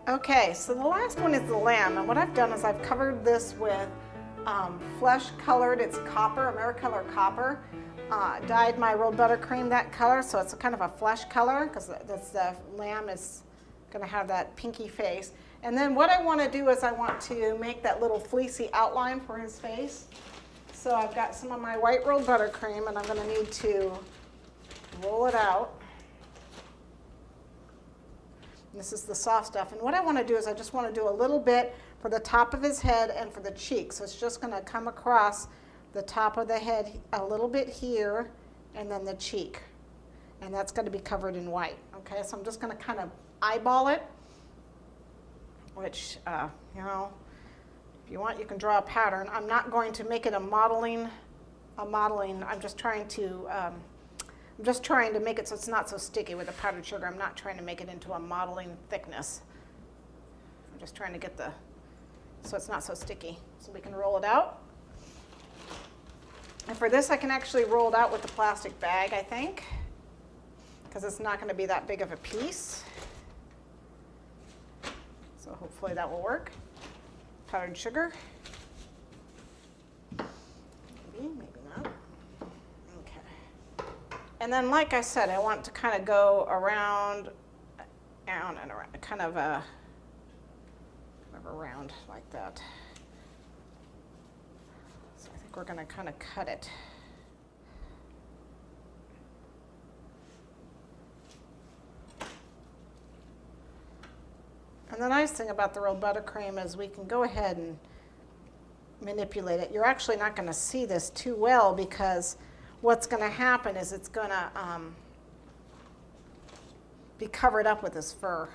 Okay, so the last one is the lamb, and what I've done is I've covered this with flesh colored, it's copper, AmeriColor copper. Dyed my rolled buttercream that color, so it's a kind of a flesh color because the lamb is going to have that pinky face. And then what I want to do is I want to make that little fleecy outline for his face. So I've got some of my white rolled buttercream, and I'm going to need to roll it out. This is the soft stuff. And what I want to do is I just want to do a little bit for the top of his head and for the cheeks. So it's just going to come across the top of the head a little bit here and then the cheek. And that's going to be covered in white. Okay, so I'm just going to kind of eyeball it, which, you know, if you want, you can draw a pattern. I'm not going to make it a modeling. I'm just trying to make it so it's not so sticky with the powdered sugar. I'm not trying to make it into a modeling thickness. I'm just trying to get so it's not so sticky. So we can roll it out. And for this, I can actually roll it out with the plastic bag, I think, because it's not going to be that big of a piece. So hopefully that will work. Powdered sugar. Maybe, maybe not. Okay. And then, like I said, I want to kind of go around and around, kind of around like that. So I think we're going to kind of cut it. And the nice thing about the rolled buttercream is we can go ahead and manipulate it. You're actually not going to see this too well because what's going to happen is it's going to be covered up with this fur.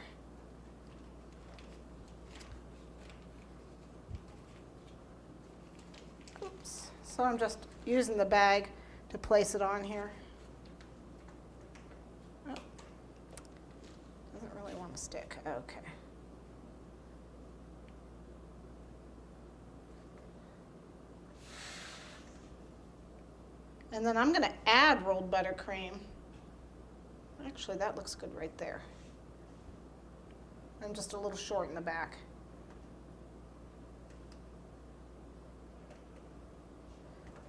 Oops. So I'm just using the bag to place it on here. Oh. Doesn't really want to stick. Okay. And then I'm going to add rolled buttercream. Actually, that looks good right there. I'm just a little short in the back.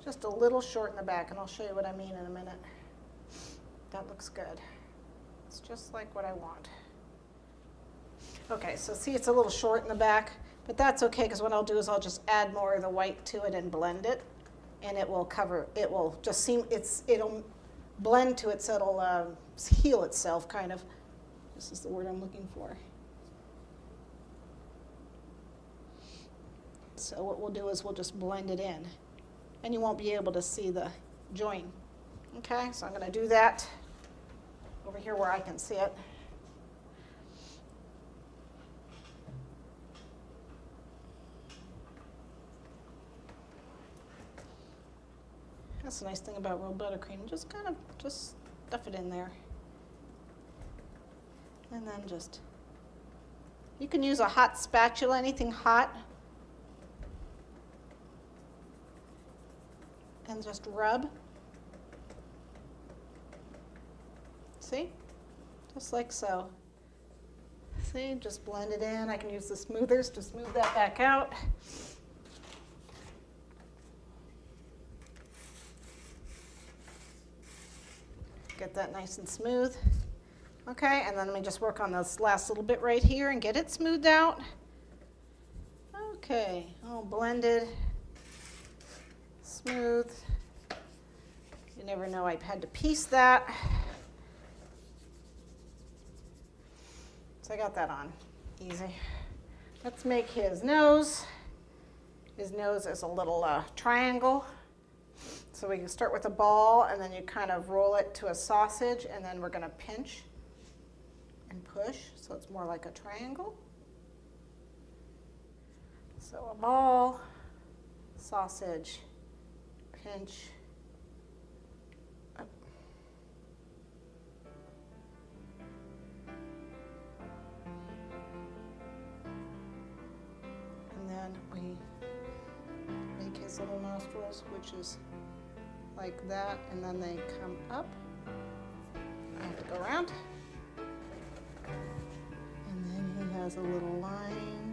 Just a little short in the back, and I'll show you what I mean in a minute. That looks good. It's just like what I want. Okay, so see, it's a little short in the back, but that's okay because what I'll do is I'll just add more of the white to it and blend it. And it will cover, it will just seem, it'll blend to it so it'll heal itself, kind of. This is the word I'm looking for. So what we'll do is we'll just blend it in. And you won't be able to see the joint. Okay, so I'm going to do that over here where I can see it. That's the nice thing about rolled buttercream. Just kind of stuff it in there. And then you can use a hot spatula, anything hot. And just rub. See? Just like so. See, just blend it in. I can use the smoothers to smooth that back out. Get that nice and smooth. Okay, and then let me just work on this last little bit right here and get it smoothed out. Okay, all blended, smooth. You never know, I've had to piece that. So I got that on, easy. Let's make his nose. His nose is a little triangle. So we can start with a ball, and then you kind of roll it to a sausage, and then we're going to pinch and push, so it's more like a triangle. So a ball, sausage, pinch, up. And then we make his little nostrils, which is like that, and then they come up. I have to go around. And then he has has a little line.